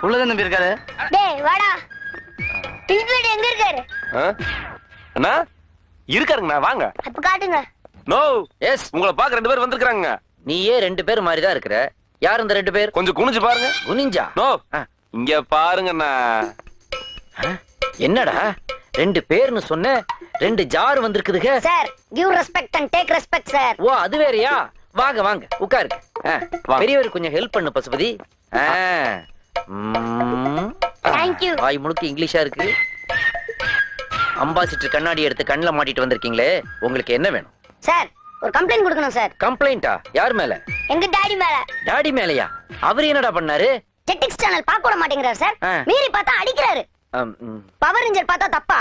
உள்ளதான் நம்பி இருக்காரு. டேய் வாடா. பில்பிளேட் எங்க இருக்காரு? அண்ணா இருக்காருங்கண்ணா, வாங்க. அப்ப காட்டுங்க. நோ எஸ், உங்களை பார்க்க 2 பேர் வந்திருக்காங்க. நீயே 2 பேர் மாதிரி தான் இருக்கிற. யார் இந்த 2 பேர்? கொஞ்சம் குனிஞ்சு பாருங்க. குனிஞ்சா? நோ, இங்க பாருங்கண்ணா. என்னடா 2 பேர்னு சொன்ன, 2 ஜார் வந்திருக்குதுங்க. Sir, give respect and take respect sir. ஓ அது வேறயா? வாங்க வாங்க உட்காருங்க. பெரியவர் கொஞ்சம் ஹெல்ப் பண்ணு பசுபதி. Thank you. வாய் முழுக்க இங்கிலீஷா இருக்கு. அம்பாசிடர் கண்ணாடி எடுத்து கண்ணுல மாட்டிட்டு வந்திருக்கீங்களே, உங்களுக்கு என்ன வேணும்? சார், ஒரு கம்ப்ளைண்ட் கொடுக்கணும் சார். கம்ப்ளைண்டா? யார் மேல? எங்க டாடி மேல. டாடி மேலயா? அவர் என்னடா பண்ணாரு? ஜெட்டிக்ஸ் சேனல் பார்க்க விட மாட்டேங்கிறாரு சார். மீறி பார்த்தா அடிக்கிறாரு. பவர் ரேஞ்சர் பார்த்தா தப்பா?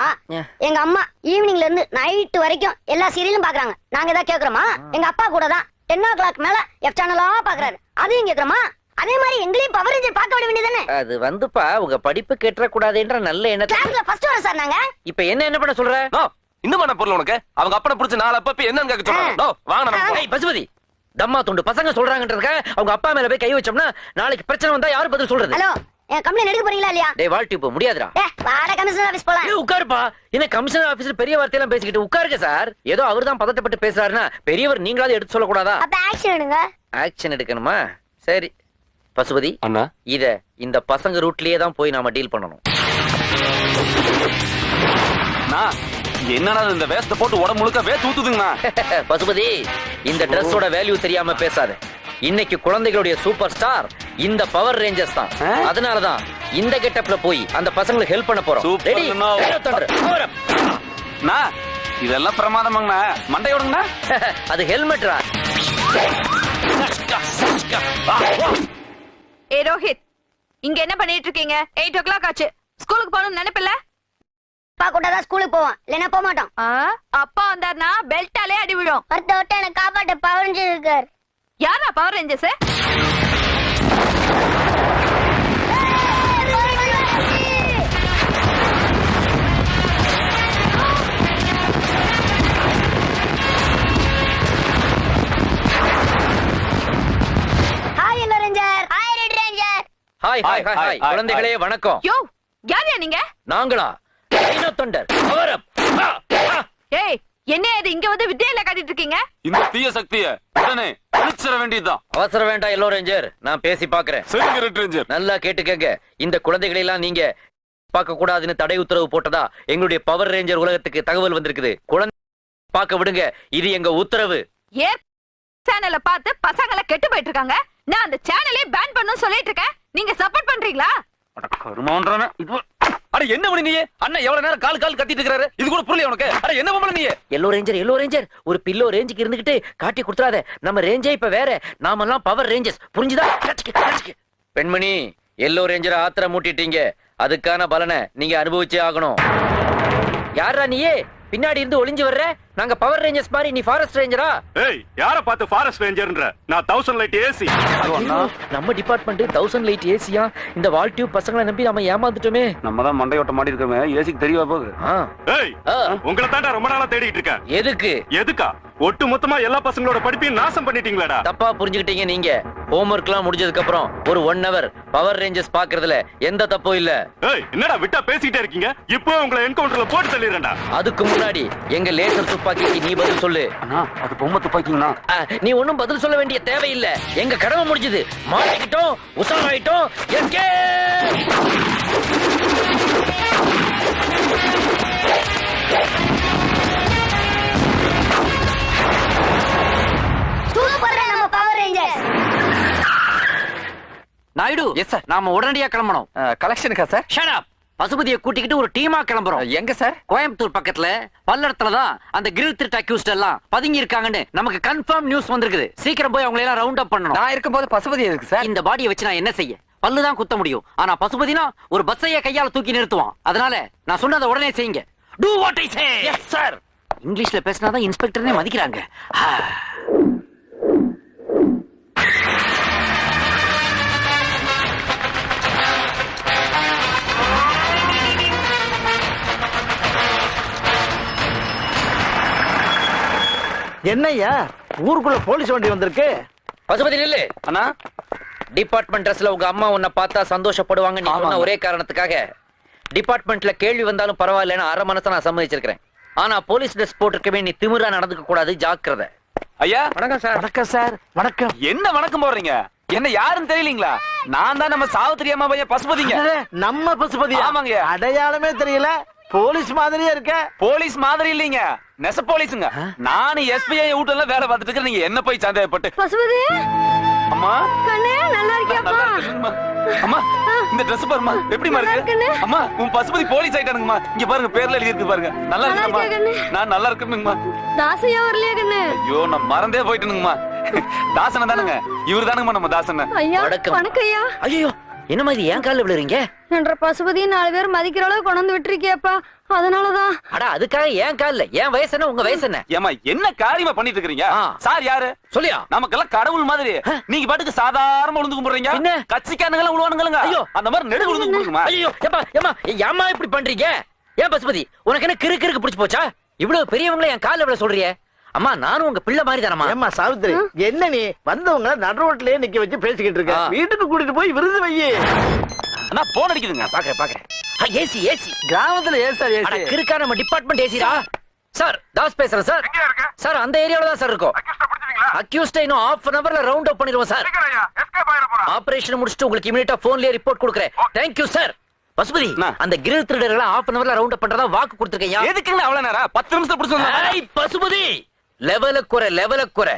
எங்க அம்மா ஈவினிங்ல இருந்து நைட் வரைக்கும் எல்லா சீரியலும் பாக்குறாங்க. நாங்க ஏதாவது கேக்குறோமா? எங்க அப்பா கூட தான் 10 o'clock மேல எஃப் சேனலா பாக்குறாரு. அதையும் கேக்குறோமா? அதே மாதிரி எங்களையும் பவர் ரேஞ்சர் பார்க்க விட வேண்டியதானே? அது வந்துப்பா உங்க படிப்பு கேட்ற கூடாதுன்ற நல்ல எண்ணத்துல கிளாஸ்ல ஃபர்ஸ்ட் வர சார் நாங்க. இப்போ என்ன பண்ண சொல்ற? இன்னும் என்ன பொருள் உனக்கு? அவங்க அப்பனை புடிச்சு 4 அப்பப்ப என்னன்னு கேட்க சொல்றாங்க. நோ வாங்க நம்ம. ஏய் பசுபதி, தம்மா துண்டு பசங்க சொல்றாங்கன்றதுக்காக அவங்க அப்பா மேல போய் கை வச்சோம்னா நாளைக்கு பிரச்சனை வந்தா யாரு பதில் சொல்றது? ஹலோ, என் கம்ப்ளைண்ட் எடுக்க போறீங்களா இல்லையா? டேய் வால்டி போ முடியாதுடா. வாடா கமிஷனர் ஆபீஸ் போலாம். ஏய் உட்காருப்பா. என்ன கமிஷனர் ஆபீஸ்ல பெரிய வார்த்தையெல்லாம் பேசிக்கிட்டு உட்காருங்க சார். ஏதோ அவர்தான் பதட்டப்பட்டு பேசுறாருன்னா பெரியவர் நீங்களாவது எடுத்து சொல்ல கூடாதா? அப்ப ஆக்ஷன் எடுங்க. ஆக்ஷன் எடுக்கணுமா? சரி பசுபதி, அண்ணா இந்த பசங்க ரூட்லயே தான் போய் நாம டீல் பண்ணணும். என்னடா இந்த வேஸ்ட போட்டு உடம்பு முழுக்க வேத்து ஊத்துதுங்கண்ணா. பசுபதி, இந்த டிரெஸ்ஸோட வேல்யூ தெரியாம பேசாத. இன்னைக்கு குழந்தைகளுடைய சூப்பர் ஸ்டார் இந்த பவர் ரேஞ்சர்ஸ் தான். அதனாலதான் இந்த கெட்டப்ல போய் அந்த பசங்களுக்கு ஹெல்ப் பண்ண போறோம். இதெல்லாம் பிரமாதமாங்கண்ணா. மண்டையோடுங்கண்ணா. அது ஹெல்மெட்ரா. ஏ ரோஹித், இங்க என்ன பண்ணிட்டு இருக்கீங்க? 8 o'clock ஆச்சு. ஸ்கூலுக்கு போகணும்னு நினைப்பில்ல? அப்பா கூட தான் ஸ்கூலுக்கு போவோம், இல்லைன்னா போக மாட்டோம். அப்பா வந்தாருன்னா பெல்ட்டாலே அடி விழும். அடுத்த விட்டு எனக்கு காப்பாட்ட பவர் ரேஞ்சர் இருக்கார். யாரா power Rangers? Hi yellow ranger. Hi red ranger. Hi hi hi குழந்தைகளே வணக்கம். யோ, யாரா நீங்க? நாங்களா? ரைனோ தண்டர் பவர் அப். ஏய், என்ன இது இங்க வந்து வித்தியால காட்டிட்டு இருக்கீங்க? இந்த தீய சக்தியை உடனே அழிச்சிட வேண்டியதுதான். அவசரம் வேண்டாம் எல்லோ ரேஞ்சர், நான் பேசி பாக்குறேன். சரிங்க ரெட் ரேஞ்சர். நல்லா கேட்டுக்கங்க. இந்த குழந்தைகளை எல்லாம் நீங்க பார்க்க கூடாதுன்னு தடை உத்தரவு போட்டதா எங்களுடைய பவர் ரேஞ்சர் உலகத்துக்கு தகவல் வந்திருக்குது. குழந்தை பார்க்க விடுங்க, இது எங்க உத்தரவு. ஏ சேனலை பார்த்து பசங்களை கெட்டு போயிட்டு இருக்காங்க. நான் அந்த சேனலே பேன் பண்ணனும் சொல்லிட்டு இருக்கேன். நீங்க சப்போர்ட் பண்றீங்களா? கருமான்றானே இது. அட என்ன பண்ணி நீ? அண்ணா எவ்வளவு நேரம் கால் கத்திட்டு இருக்காரு. இது கூட புரியல உனக்கு? அட என்ன பண்ணல நீ? எல்லோ ரேஞ்சர் ஒரு பில்லோ ரேஞ்சுக்கு இருந்துகிட்டு காட்டி கொடுத்துறாத. நம்ம ரேஞ்சே இப்ப வேற. நாமெல்லாம் பவர் ரேஞ்சர்ஸ், புரிஞ்சுதா? பெண்மணி, எல்லோ ரேஞ்சரை ஆத்திர மூட்டிட்டீங்க. அதுக்கான பலனை நீங்க அனுபவிச்சே ஆகணும். யாரா நீயே பின்னாடி இருந்து ஒளிஞ்சு வர்ற? நாங்க பவர் ரேஞ்சர்ஸ் மாதிரி, நீ ஃபாரஸ்ட் ரேஞ்சரா? ஏய், யார பார்த்து ஃபாரஸ்ட் ரேஞ்சர்ன்ற? நான் 1000 லைட் ஏசி. நம்ம டிபார்ட்மெண்ட் 1000 லைட் ஏசியா? இந்த வால் டியூப் பசங்களை நம்பி நாம ஏமாந்துட்டோமே. நம்ம தான் மண்டையோட்ட மாடி இருக்கோமே, ஏசிக்கு தெரியவா போகுது? ஏய், உங்களை தாண்டா ரொம்ப நாளா தேடிட்டு இருக்கேன். எதுக்கு? எதுக்கா? ஒட்டு மொத்தமா எல்லா பசங்களோட படிப்பையும் நாசம் பண்ணிட்டீங்களாடா. தப்பா புரிஞ்சுக்கிட்டீங்க நீங்க. ஹோம்வொர்க் எல்லாம் முடிஞ்சதுக்கு அப்புறம் ஒரு 1 hour பவர் ரேஞ்சர்ஸ் பாக்குறதுல எந்த தப்பும் இல்ல. ஏய், என்னடா விட்டா பேசிட்டே இருக்கீங்க? இப்போ உங்களை என்கவுண்டர்ல போட்டு தள்ளிறேன்டா. அதுக்கு முன்னாடி எங்க லேசர் துப்பாக்கிக்கு நீ பதில் சொல்லு. அண்ணா, அது பொம்மை துப்பாக்கிங்கண்ணா. நீ ஒண்ணும் பதில் சொல்ல வேண்டிய தேவையில்லை. எங்க கடமை முடிஞ்சது. மாட்டிக்கிட்டோம், உசாராயிட்டோம். Naidu, yes sir. நாம உடனடியா கிளம்பணும். கலெக்ஷனுக்கா சார்? Shut up. பசுபதியை கூட்டிக்கிட்டு ஒரு டீமா கிளம்புறோம். எங்க சார்? கோயம்புத்தூர் பக்கத்துல பல்லடத்துல தான் அந்த கிரில் திருட்டு அக்யூஸ்ட் எல்லாம் பதுங்கி இருக்காங்கன்னு நமக்கு கன்ஃபார்ம் நியூஸ் வந்திருக்குது. சீக்கிரம் போய் அவங்களை எல்லாம் ரவுண்ட் அப் பண்ணணும். நான் இருக்கும்போது பசுபதி எதுக்கு சார்? இந்த பாடியை வச்சு நான் என்ன செய்ய? பல்லுதான் குத்த முடியும். ஆனா பசுபதினா ஒரு பஸ்ஸையே கையால தூக்கி நிறுத்துவான். அதனால நான் சொன்னதை உடனே செய்யுங்க. Do what I say. Yes sir. இங்கிலீஷ்ல பேசினாதான் இன்ஸ்பெக்டர்னே மதிக்கிறாங்க. என்னய்யா ஊருக்குள்ள போலீஸ் வண்டி வந்திருக்கு? பசுபதி நில்லு. அண்ணா, டிபார்ட்மெண்ட் ட்ரெஸ்ல உங்க அம்மா உன்னை பார்த்தா சந்தோஷப்படுவாங்க நீ சொன்ன ஆமாங்க. ஒரே காரணத்துக்காக டிபார்ட்மெண்ட்ல கேள்வி வந்தாலும் பரவாயில்லைன்னு அரை மனசை நான் சம்மதிச்சிருக்கிறேன். ஆனா போலீஸ் ட்ரெஸ் போட்டிருக்கவே நீ திமிரா நடந்துக்க கூடாது, ஜாக்கிரதை. ஐயா வணக்கம் சார். வணக்கம் சார். வணக்கம். என்ன வணக்கம் போடுறீங்க? என்ன யாருன்னு தெரியலீங்களா? நான் தான் நம்ம சாவித்திரி அம்மா பையன் பசுபதிங்க. நம்ம பசுபதி. ஆமாங்க. அடையாளமே தெரியல, போலீஸ் மாதிரியே இருக்க. போலீஸ் மாதிரி இல்லீங்க, நெச போலீஸுங்க. நானும் எஸ்பிஐ வீட்டுல வேலை பார்த்துட்டு இருக்கேன். நீங்க என்ன போய் சந்தேகப்பட்டு? பசுபதி அம்மா கண்ணே நல்லா இருக்கியாப்பா? நல்லா இருக்குங்கம்மா. அம்மா இந்த Dress பாருமா எப்படிமா இருக்கு? அம்மா உன் பசுபதி போலீஸ் ஆயிட்டானுங்கம்மா. இங்க பாருங்க பேர்ல எழுதி இருக்கு பாருங்க. நல்லா இருக்குமா? நான் நல்லா இருக்கேனுங்கம்மா. தாசையா வரலையா கண்ணே? ஐயோ நான் மறந்தே போயிட்டேனுங்கம்மா. தாசன தானுங்க, இவரு தானுங்கம்மா நம்ம தாசன. ஐயா வணக்கம். வணக்கம் ஐயா. ஐயோ என்ன மாதிரி ஏன் காலில் விழுறீங்க? என்ற பசுபதி 4 பேர் மதிக்கிற அளவு கொண்டு வந்து விட்டுருக்கியாப்பா, அதனாலதான். அட அதுக்காக ஏன் காலில்? என் வயசு என்ன உங்க வயசு என்ன? ஏமா என்ன காரியமா பண்ணிட்டு இருக்கீங்க? சார் யாரு சொல்லியா? நமக்கெல்லாம் கடவுள் மாதிரி. நீங்க பாட்டுக்கு சாதாரண விழுந்து கும்பிடுறீங்க. என்ன? கட்சிக்காரங்க விழுவானுங்க. ஐயோ அந்த மாதிரி நெடு விழுந்து கும்பிடுங்கம்மா. ஐயோ ஏப்பா ஏமா ஏமா இப்படி பண்றீங்க? ஏன் பசுபதி உனக்கு என்ன கிறுக்கு பிடிச்சு போச்சா? இவ்வளவு பெரியவங்கள என் காலில் விழ சொல்றியே? அம்மா நானும் உங்க பிள்ளை மாதிரி தானம்மா. ஏம்மா சாவித்திரி, என்ன நீ வந்தவங்க நடு ரோட்லயே நிக்க வச்சு பேசிக்கிட்டு இருக்க? வீட்டுக்கு கூட்டிட்டு போய் விருது வையே. அண்ணா போன் அடிக்குதுங்க. பாக்குறேன். ஏசி ஏசி கிராமத்துல ஏன் சார் ஏசி? கிறுக்கா நம்ம டிபார்ட்மெண்ட் ஏசிடா. சார் தாஸ் பேசுறேன் சார். சார் அந்த ஏரியால தான் சார் இருக்கோம். அக்யூஸ்ட் இன்னும் half an hourல ரவுண்ட் அப் பண்ணிடுவோம் சார். ஆபரேஷன் முடிச்சிட்டு உங்களுக்கு இமிடியேட்டா போன்லயே ரிப்போர்ட் கொடுக்குறேன். Thank you sir. பசுபதி அந்த கிரில் திருடர்களை half an hourல ரவுண்ட் அப் பண்றதா வாக்கு கொடுத்திருக்கேன். எதுக்குங்க அவ்வளவு நேரம்? 10 நிமிஷம் பிடிச்சு. பசுபதி லெவலுக்கு குறை.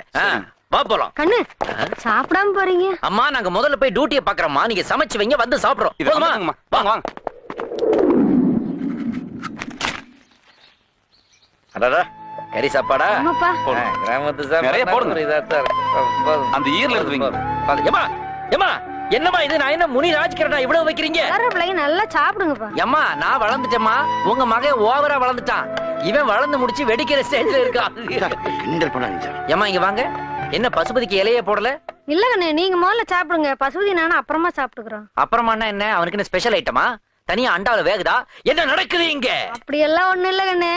வா போலாம். கண்ணு சாப்பிடாம போறீங்க? அம்மா நாங்க முதல்ல போய் டியூட்டியை பாக்குறோம்மா. நீங்க சமைச்சு வைங்க, வந்து சாப்பிடுறோம். வாங்க வாங்க. அடடா கறி சாப்பாடா? ஆமாப்பா. கிராமத்து சார் நிறைய போடுங்க. அந்த ஈரல எடுத்துவீங்க. ஏமா ஏமா என்னமா இது? நான் என்ன முனி ராஜ்கிரணா இவ்வளவு வைக்கிறீங்க? பிள்ளைங்க நல்லா சாப்பிடுங்கப்பா. ஏமா நான் வளர்ந்துட்டேம்மா, உங்க மகன் ஓவரா வளர்ந்துட்டான். இவன் வளர்ந்து முடிச்சு வெடிக்கிற ஸ்டேஜ்ல இருக்கான். கிண்டல் பண்ணாதீங்க. ஏமா இங்க வாங்க. என்ன பசுபதிக்கு இலையே போடல? இல்ல கண்ணு, நீங்க முதல்ல சாப்பிடுங்க, பசுபதி நானும் அப்புறமா சாப்பிட்டுக்கிறோம். அப்புறமா என்ன அவனுக்கு என்ன ஸ்பெஷல் ஐட்டமா? தனியா அண்டாவில வேகுதா? என்ன நடக்குது இங்க? அப்படி எல்லாம் ஒண்ணு இல்ல கண்ணு.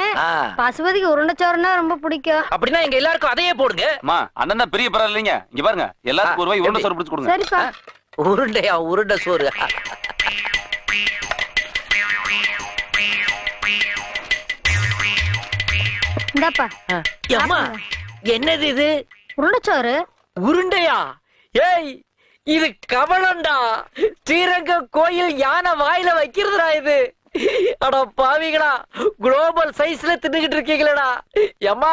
பசுபதிக்கு உருண்டைச்சோறுனா ரொம்ப பிடிக்கும். அப்படின்னா எங்க எல்லாருக்கும் அதையே போடுங்க. அம்மா அண்ணன் தான் பெரிய பரவாயில்ல இல்லைங்க. இங்க பாருங்க எல்லாத்துக்கும் ஒரு வாய் உருண்டை சோறு பிடிச்சு கொடுங்க. சரிப்பா. உருண்டையா? உருண்டை சோறு? இந்தாப்பா. அம்மா என்னது இது? உருண்டைச்சோறு. உருண்டையா? ஏய் இது கவளம்டா. ஸ்ரீரங்க கோயில் யானை வாயில வைக்கிறதுடா இது. அட பாவிகளா, குளோபல் சைஸ்ல தின்னுகிட்டு இருக்கீங்களா? அம்மா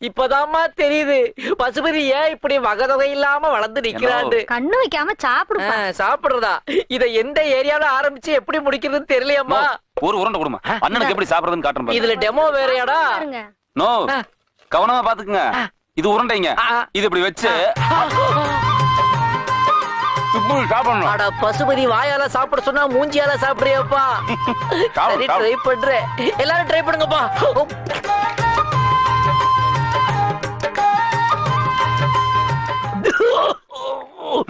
இப்பதாம்மா தெரியுது பசுபதி ஏன் இப்படி வகதொகை இல்லாம வளர்ந்து நிக்கிறாண்டு. கண்ணு வைக்காம சாப்பிடுப்பா. சாப்பிடுறதா? இத எந்த ஏரியால ஆரம்பிச்சு எப்படி முடிக்கிறதுன்னு தெரியலையம்மா. ஒரு உருண்டை கொடுமா, அண்ணனுக்கு எப்படி சாப்பிடுறதுன்னு காட்டுறேன். இதுல டெமோ வேறையாடா? நோ கவனமா பாத்துக்குங்க. இது உருண்டைங்க. இது இப்படி வச்சு சாப்பிடணும். அட பசுபதி வாயால சாப்பிட சொன்னா மூஞ்சியால சாப்பிடுறியப்பா. சரி ட்ரை பண்றேன். எல்லாரும் ட்ரை பண்ணுங்கப்பா.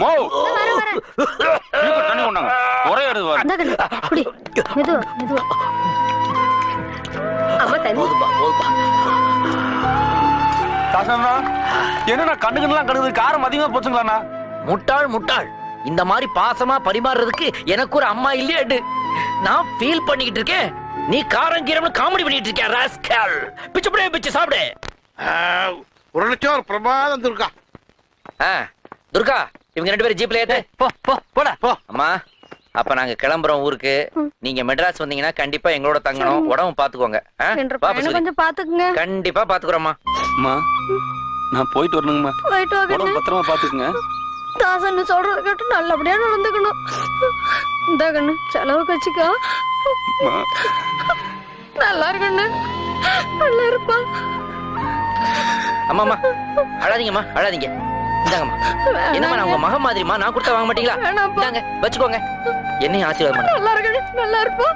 மோ தண்ணி கொண்டாங்க. ஒரே எடுத்து வர. மெதுவா மெதுவா. அம்மா தண்ணி. என்ன கண்ணுக்கெல்லாம் கடுகுது? காரம் அதிகமா போச்சுங்களா? முட்டாள் முட்டாள். இந்த மாதிரி பாசமா பரிமாறுறதுக்கு எனக்கு ஒரு அம்மா இல்லையாடு. நான் ஃபீல் பண்ணிக்கிட்டு இருக்கேன், நீ காரம் கீரம்னு காமெடி பண்ணிட்டு இருக்க. ராஸ்கல் பிச்சு புடியே பிச்சு சாப்பிடு. உருளைச்சோறு பிரமாதம் துர்கா. துர்கா இவங்க 2 பேரும் ஜீப்ல ஏத்து. போ போ போடா போ. அம்மா அப்ப நாங்க கிளம்புறோம் ஊருக்கு. நீங்க மெட்ராஸ் வந்தீங்கன்னா கண்டிப்பா எங்களோட தங்கணும். உடம்பு பாத்துக்கோங்க. கொஞ்சம் பாத்துக்குங்க. கண்டிப்பா பாத்துக்கிறோம்மா. அம்மா நான் போயிட்டு வரணுங்கம்மா. உடம்பு பத்திரமா பாத்துக்குங்க. தாசன்னு சொல்றது கேட்டு நல்லபடியா நடந்துக்கணும். இந்த கண்ணு செலவு கட்சிக்கா. நல்லா இருக்கண்ணு, நல்லா இருப்பா. அம்மா அழாதீங்கம்மா, அழாதீங்க. இந்தாங்கம்மா. என்னம்மா நான் உங்க மகன் மாதிரிமா, நான் கொடுத்தா வாங்க மாட்டீங்களா? இந்தாங்க வச்சுக்கோங்க. என்னையும் ஆசீர்வாதம் பண்ணுங்க. நல்லா இருக்கண்ணு, நல்லா இருப்பா.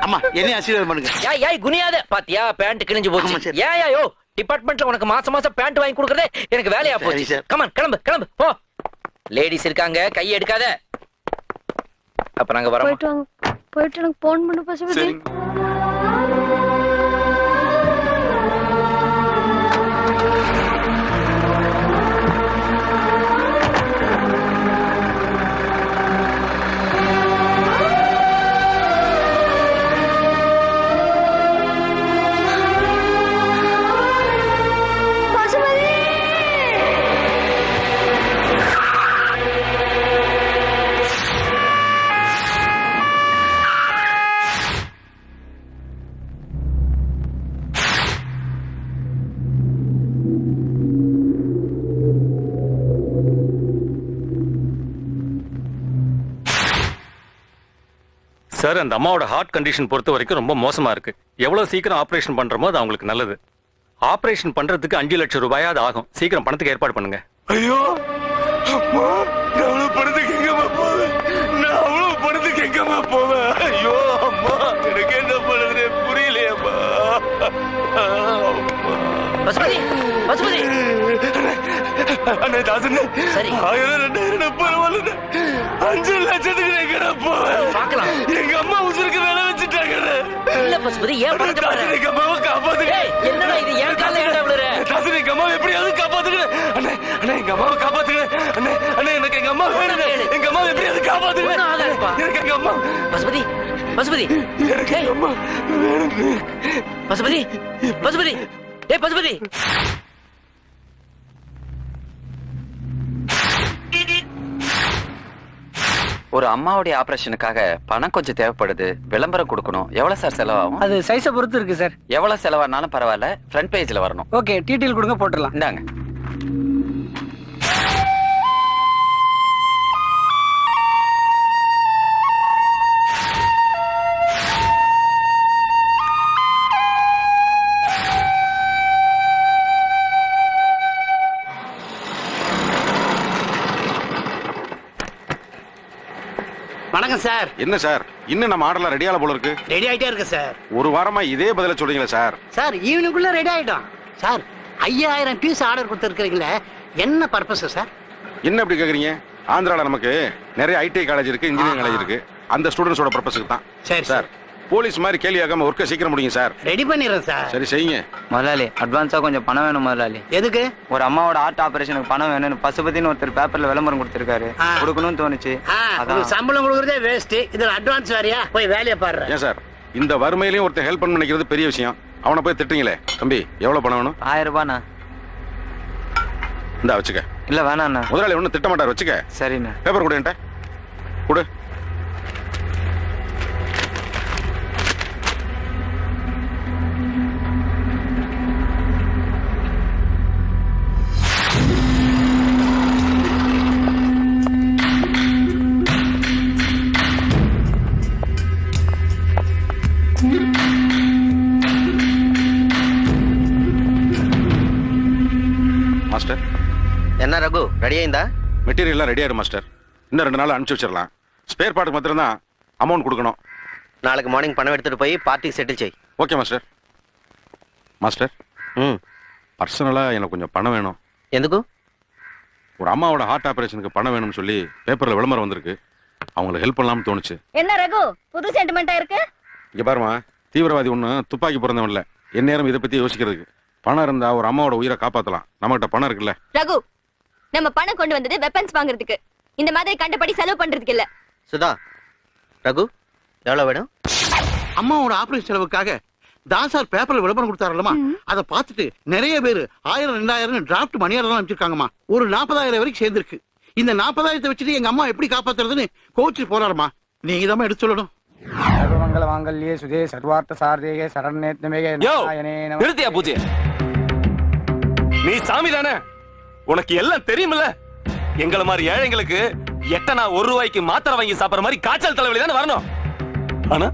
அம்மா என்னையும் ஆசீர்வாதம் பண்ணுங்க. ஏய் குனியாத. பாத்தியா பேண்ட் கிழிஞ்சு போச்சு. ஏயோ டிபார்ட்மெண்ட்ல உனக்கு மாசம் பேண்ட் வாங்கி கொடுக்கறதே எனக்கு வேலையா போச்சு. கமான் கிளம்பு கிளம்பு போ. லேடிஸ் இருக்காங்க, கை எடுக்காத. அப்ப நாங்க வரோம். போயிட்டு வாங்க. போயிட்டு எனக்கு போன் பண்ணு பசுபதி. சார் அந்த அம்மாவோட ஹார்ட் கண்டிஷன் பொறுத்த வரைக்கும் ரொம்ப மோசமா இருக்கு. எவ்வளவு சீக்கிரம் ஆபரேஷன் பண்றோமோ அது அவங்களுக்கு நல்லது. ஆபரேஷன் பண்றதுக்கு 5 லட்சம் ரூபாயாவது ஆகும். சீக்கிரம் பணத்துக்கு ஏற்பாடு பண்ணுங்க. ஐயோ அம்மா, நான் அவ்வளவு பணத்துக்கு எங்கம்மா போவேன்? நான் அவ்வளவு பணத்துக்கு எங்கம்மா போவேன்? ஐயோ அம்மா, எனக்கு என்ன பண்ணுறது புரியலையம்மா. பசுபதி, பசுபதி. அண்ணே தாசன், சரி. 1000 2000 பரவாயில்ல, 5 லட்சத்துக்கு எங்கடா போவேன்? பார்க்கலாம். எங்க அம்மா உசுருக்கு வேலை வச்சுட்டாங்க. இல்ல பசுபதி, ஏன் பண்ற? எங்க அம்மாவை காப்பாத்துங்க. என்னடா இது என் கால்ல ஏன்டா விழுற? தாசன், எங்க அம்மாவை எப்படியாவது காப்பாத்துங்க. அண்ணே அண்ணே, எங்க அம்மாவை காப்பாத்துங்க. அண்ணே அண்ணே, எனக்கு எங்க அம்மா வேணும். எங்க அம்மாவை எப்படியாவது காப்பாத்துங்க. ஒண்ணும் ஆகாதுப்பா. எனக்கு எங்க அம்மா. பசுபதி, பசுபதி. எனக்கு எங்க அம்மா வேணும். பசுபதி, பசுபதி. ஏய் பசுபதி. ஒரு அம்மாவுடைய ஆபரேஷனுக்காக பணம் கொஞ்சம் தேவைப்படுது. விளம்பரம் கொடுக்கணும். எவ்வளவு சார் செலவாகும்? அது சைஸை பொறுத்து இருக்கு சார். எவ்வளவு செலவானாலும் பரவாயில்ல, ஃப்ரண்ட் பேஜ்ல வரணும். ஓகே, டீட்டெயில் கொடுங்க, போட்டுடலாம். இந்தாங்க. வணக்கம் சார். என்ன சார், இன்னும் நம்ம ஆர்டர்ல ரெடியால போல இருக்கு. ரெடி ஆயிட்டே இருக்கு சார். ஒரு வாரமா இதே பதில சொல்றீங்களா சார்? சார் ஈவினிங்குள்ள ரெடி ஆயிடும் சார். 5000 பீஸ் ஆர்டர் கொடுத்துருக்கீங்களே, என்ன பர்பஸ் சார்? என்ன அப்படி கேக்குறீங்க? ஆந்திரால நமக்கு நிறைய ஐடி காலேஜ் இருக்கு, இன்ஜினியரிங் காலேஜ் இருக்கு. அந்த ஸ்டூடெண்ட்ஸோட பர்பஸ்க்கு தான். சரி சார், போலீஸ் மாதிரி கேள்வி ஆகாம ஒர்க்கை சீக்கிரம் முடிங்க சார். ரெடி பண்ணிடுறேன் சார். சரி செய்யுங்க. முதலாளி, அட்வான்ஸா கொஞ்சம் பணம் வேணும் முதலாளி. எதுக்கு? ஒரு அம்மாவோட ஹார்ட் ஆபரேஷனுக்கு பணம் வேணும்னு பசுபதினு ஒருத்தர் பேப்பர்ல விளம்பரம் கொடுத்திருக்காரு. கொடுக்கணும்னு தோணுச்சு. உங்களுக்கு சம்பளம் கொடுக்குறதே வேஸ்ட், இதுல அட்வான்ஸ் வேறையா? போய் வேலையை பாரு. ஏன் சார், இந்த வறுமையிலையும் ஒருத்தர் ஹெல்ப் பண்ண நினைக்கிறது பெரிய விஷயம். அவனை போய் திட்டுங்களே. தம்பி, எவ்வளவு பணம் வேணும்? 1000 ரூபாண்ணா. இந்தா வச்சுக்க. இல்ல வேணாண்ணா. முதலாளி ஒன்னும் திட்ட மாட்டார், வச்சுக்க. சரிண்ணா. பேப்பர் கொடு, என்கிட்ட கொடு. மாஸ்டர். என்ன ரகு, ரெடியா இருந்தா? மெட்டீரியல்லாம் ரெடி ஆயிடும் மாஸ்டர். இன்னும் 2 நாள் அனுப்பிச்சு வச்சிடலாம். ஸ்பேர் பார்ட்டுக்கு மாத்திரம் தான் அமௌண்ட் கொடுக்கணும். நாளைக்கு மார்னிங் பணம் எடுத்துட்டு போய் பார்ட்டிக்கு செட்டில் செய். Okay master. மாஸ்டர், பர்சனலா எனக்கு கொஞ்சம் பணம் வேணும். ఎందుకు? ஒரு அம்மாவோட ஹார்ட் ஆபரேஷனுக்கு பணம் வேணும்னு சொல்லி பேப்பர்ல விளம்பரம் வந்திருக்கு. அவங்களுக்கு ஹெல்ப் பண்ணலாம்னு தோணுச்சு. என்ன ரகு, புது சென்டிமெண்டா இருக்கு? இங்க பாருமா, தீவிரவாதி ஒண்ணு துப்பாக்கி பிறந்தவன் இல்ல. என் நேரம் இதை பத்தி யோசிக்கிறதுக்கு. பணம் இருந்தா ஒரு அம்மாவோட உயிரை காப்பாத்தலாம். நம்மகிட்ட பணம் இருக்குல்ல. ரகு, நம்ம பணம் கொண்டு வந்தது வெப்பன்ஸ் வாங்குறதுக்கு, இந்த மாதிரி கண்டபடி செலவு பண்றதுக்கு இல்ல. சுதா, ரகு எவ்வளவு வேணும்? அம்மாவோட ஆபரேஷன் செலவுக்காக தாசார் பேப்பர்ல விளம்பரம் கொடுத்தாருல்லமா, அதை பார்த்துட்டு நிறைய பேர் 1000 2000 டிராஃப்ட் மணி ஆர்டர் அனுப்பிச்சிருக்காங்கம்மா. ஒரு 40000 வரைக்கும் சேர்ந்திருக்கு. இந்த 40000 வச்சுட்டு எங்க அம்மா எப்படி காப்பாத்துறதுன்னு கோச்சு போறாருமா. நீங்க தான் எடுத்து சொல்லணும். சர்வமங்கல மாங்கல்யே சுதே சர்வார்த்த சார்தேயே சரண்யேத்னமேயே நாராயணே நமः. நிறுத்தியா பூஜை? நீ சாமி தானே, உனக்கு எல்லாம் தெரியுமில்ல. எங்கள மாதிரி ஏழைங்களுக்கு எட்டனா 1 ரூபாய்க்கு மாத்திரை வாங்கி சாப்பிடுற மாதிரி காய்ச்சல் தலைவலி தானே வரணும். ஆனா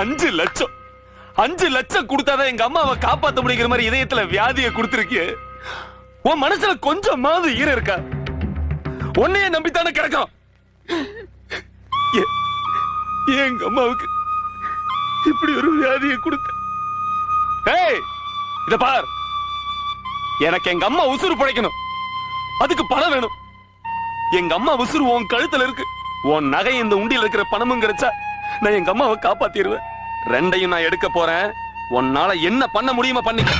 5 லட்சம் கொடுத்தாதான் எங்க அம்மாவை காப்பாத்த முடியுங்கிற மாதிரி இதயத்துல வியாதியை கொடுத்திருக்கிய. உன் மனசுல கொஞ்சமாவது ஈரம் இருக்கா? உன்னையே நம்பித்தானே கிடக்கும். எங்க அம்மாவுக்கு இப்படி ஒரு வியாதியை கொடுத்த. ஏய், இத பார், எனக்கு எங்க அம்மா உசுறு பிழைக்கணும். அதுக்கு பணம் வேணும். எங்க அம்மா உசுறு உன் கழுத்துல இருக்கு. உன் நகை இந்த உண்டியில இருக்கிற பணமும் கிடைச்சா நான் எங்க அம்மாவை காப்பாத்திடுவேன். 2ஐயும் நான் எடுக்க போறேன். உன்னால என்ன பண்ண முடியுமா பண்ணிக்க.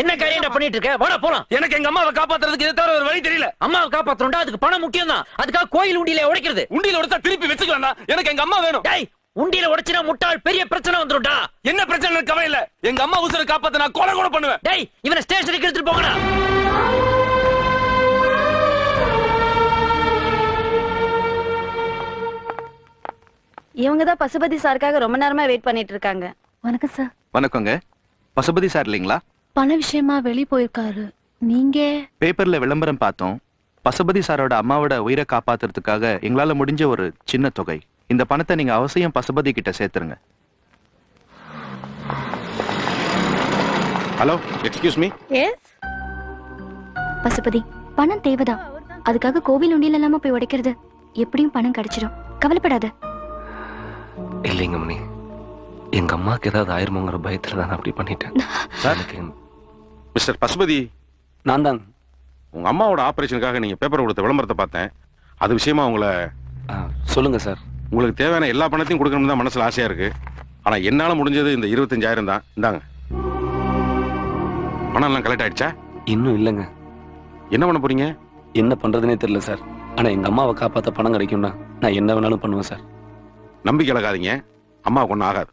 என்ன காரியம் பண்ணிட்டு இருக்க? வாடா போலாம். எனக்கு எங்க அம்மாவை காப்பாத்துறதுக்கு இதை தவிர ஒரு வழி தெரியல. அம்மாவை காப்பாத்தணும்டா, அதுக்கு பணம் முக்கியம் தான். அதுக்காக கோயில் உண்டியில உடைக்கிறது. உண்டியில உடைச்சா திருப்பி வச்சுக்கலாம். எனக்கு எங்க அம்மா வேணும். டேய், உண்டியில உடைச்சினா முட்டாள் பெரிய பிரச்சனை வந்துரும்டா. என்ன பிரச்சனை கவலை இல்ல. எங்க அம்மா உசுரை காப்பாத்த நான் கொலை கூட பண்ணுவேன். டேய், இவனை ஸ்டேஷனுக்கு எடுத்துட்டு போங்கடா. இவங்க தான் பசுபதி சாருக்காக ரொம்ப நேரமா வெயிட் பண்ணிட்டு இருக்காங்க. வணக்கம் சார். வணக்கங்க. பசுபதி சார் இல்லைங்களா? பண விஷயமா வெளிய போயிருக்காரு. நீங்க? பேப்பர்ல விளம்பரம் பார்த்தோம். பசுபதி சாரோட அம்மாவோட உயிரை காப்பாத்துறதுக்காக எங்களால முடிஞ்ச ஒரு சின்ன தொகை. இந்த பணத்தை நீங்க அவசியம் பசுபதி கிட்ட சேர்த்துருங்க. Hello, excuse me. Yes. Pasupathi, பணம் தேவைதான். அதுக்காக கோவில் உண்டியல் இல்லாம போய் உடைக்கிறது. எப்படியும் பணம் கிடைச்சிடும். கவலைப்படாத. இல்லைங்க மணி, எங்க அம்மாக்கு ஏதாவது ஆயிருமோங்கிற பயத்துல தான் அப்படி பண்ணிட்டேன். மிஸ்டர் பசுபதி, நான் தான். உங்க அம்மாவோட ஆபரேஷனுக்காக நீங்க பேப்பர் கொடுத்த விளம்பரத்தை பார்த்தேன். அது விஷயமா உங்களை சொல்லுங்க சார். உங்களுக்கு தேவையான எல்லா பணத்தையும் கொடுக்கணும்னு தான் மனசுல ஆசையா இருக்கு. ஆனா என்னால முடிஞ்சது இந்த 25,000 தான். இந்தாங்க. பணம் எல்லாம் கலெக்ட் ஆயிடுச்சா? இன்னும் இல்லைங்க. என்ன பண்ண போறீங்க? என்ன பண்றதுனே தெரியல சார். ஆனா எங்க அம்மாவை காப்பாத்த பணம் கிடைக்கும்னா நான் என்ன வேணாலும் பண்ணுவேன் சார். நம்பிக்கை இழக்காதீங்க, அம்மாவுக்கு ஒன்றும் ஆகாது.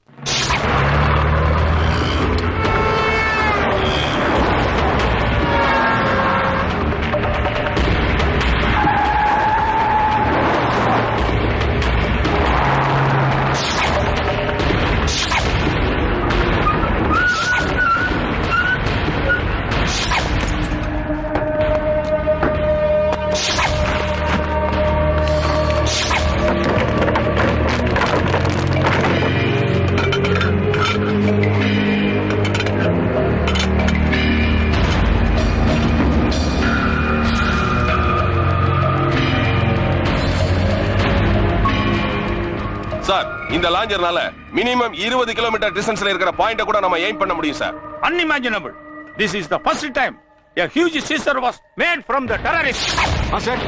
சார், இந்த லாஞ்சர்னால மினிமம் 20 கிலோமீட்டர் டிஸ்டன்ஸ்ல இருக்கிற பாயிண்ட கூட நம்ம எய்ம் பண்ண முடியும் sir. Unimaginable. This is the first time a huge scissor was made from the terrorists. Master,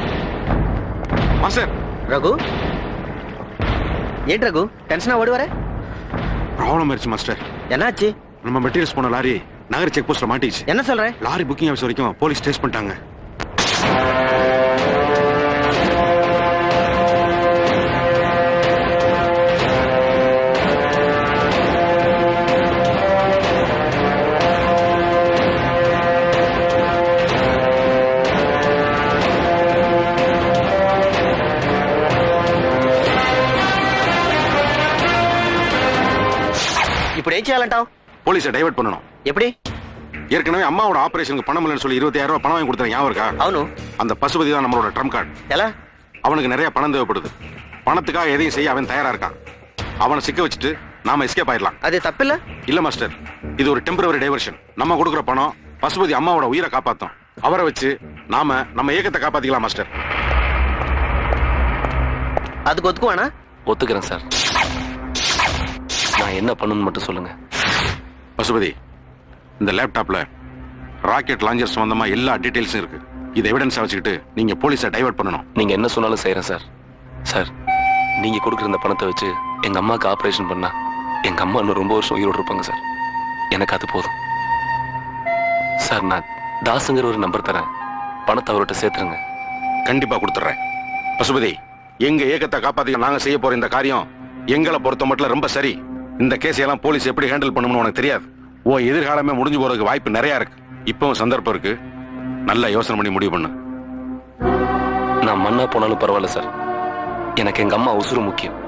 master. Raghu, ஏன் ரகு டென்ஷனா ஓடி வர? ப்ராப்ளம் ஆயிடுச்சு மாஸ்டர். என்னாச்சு? நம்ம மெட்டீரியல்ஸ் போன லாரி நகர் செக் போஸ்ட்ல மாட்டிச்சு. என்ன சொல்ற? லாரி புக்கிங் ஆஃபீஸ் வரைக்கும் போலீஸ் டேஸ்ட் பண்ணிட்டாங்க. ఇప్పుడు ఏం చేయాలంటావు? போலீஸை டைவர்ட் பண்ணணும். எப்படி? ஏற்கனவே அம்மாவோட ஆபரேஷனுக்கு பணம் இல்லைன்னு சொல்லி 25,000 ரூபாய் பணம் வாங்கி கொடுத்தேன், ஞாபகம் இருக்கா? అవును. அந்த பசுபதி தான் நம்மளோட ட்ரம் கார்டு. ఎలా? அவனுக்கு நிறைய பணம் தேவைப்படுது. பணத்துக்காக எதையும் செய்ய அவன் தயாரா இருக்கான். அவனை சிக்க வச்சுட்டு நாம எஸ்கேப் ஆயிடலாம். అది తప్పిల్ల? இல்ல மாஸ்டர், இது ஒரு டெம்பரவரி டைவர்ஷன். நம்ம கொடுக்குற பணம் பசுபதி அம்மாவோட உயிரை காப்பாத்தும். அவரை வச்சு நாம நம்ம இயக்கத்தை காப்பாத்திக்கலாம் மாஸ்டர். அதுக்கு ஒத்துக்குவானா? ஒத்துக்கிறேன் சார். நான் என்ன பண்ணணும்னு மட்டும் சொல்லுங்க. பசுபதி, இந்த லேப்டாப்ல ராக்கெட் லாஞ்சர் சம்பந்தமா எல்லா டீடைல்ஸும் இருக்கு. இதை எவிடன்ஸா வச்சுக்கிட்டு நீங்க போலீஸை டைவர்ட் பண்ணணும். நீங்க என்ன சொன்னாலும் செய்யறேன் சார். சார், நீங்க கொடுக்குற இந்த பணத்தை வச்சு எங்க அம்மாவுக்கு ஆபரேஷன் பண்ணா எங்க அம்மா இன்னும் ரொம்ப வருஷம் உயிரோடு இருப்பாங்க சார். எனக்கு அது போதும் சார். நான் தாசுங்கிற ஒரு நம்பர் தரேன், பணத்தை அவர்கிட்ட சேர்த்துருங்க. கண்டிப்பா கொடுத்துட்றேன். பசுபதி, எங்க இயக்கத்தை காப்பாத்தி நாங்க செய்ய போற இந்த காரியம் எங்களை பொறுத்த மட்டும் ரொம்ப சரி. இந்த கேஸையெல்லாம் போலீஸ் எப்படி ஹேண்டில் பண்ணணும்னு உனக்கு தெரியாது. எதிர்காலமே முடிஞ்சு போறதுக்கு வாய்ப்பு நிறைய இருக்கு. இப்பவும் சந்தர்ப்பம் இருக்கு. நல்லா யோசனை பண்ணி முடிவு பண்ணு. நான் மண்ணா போனாலும் பரவாயில்ல சார். எனக்கு எங்க அம்மா உசுறு முக்கியம்.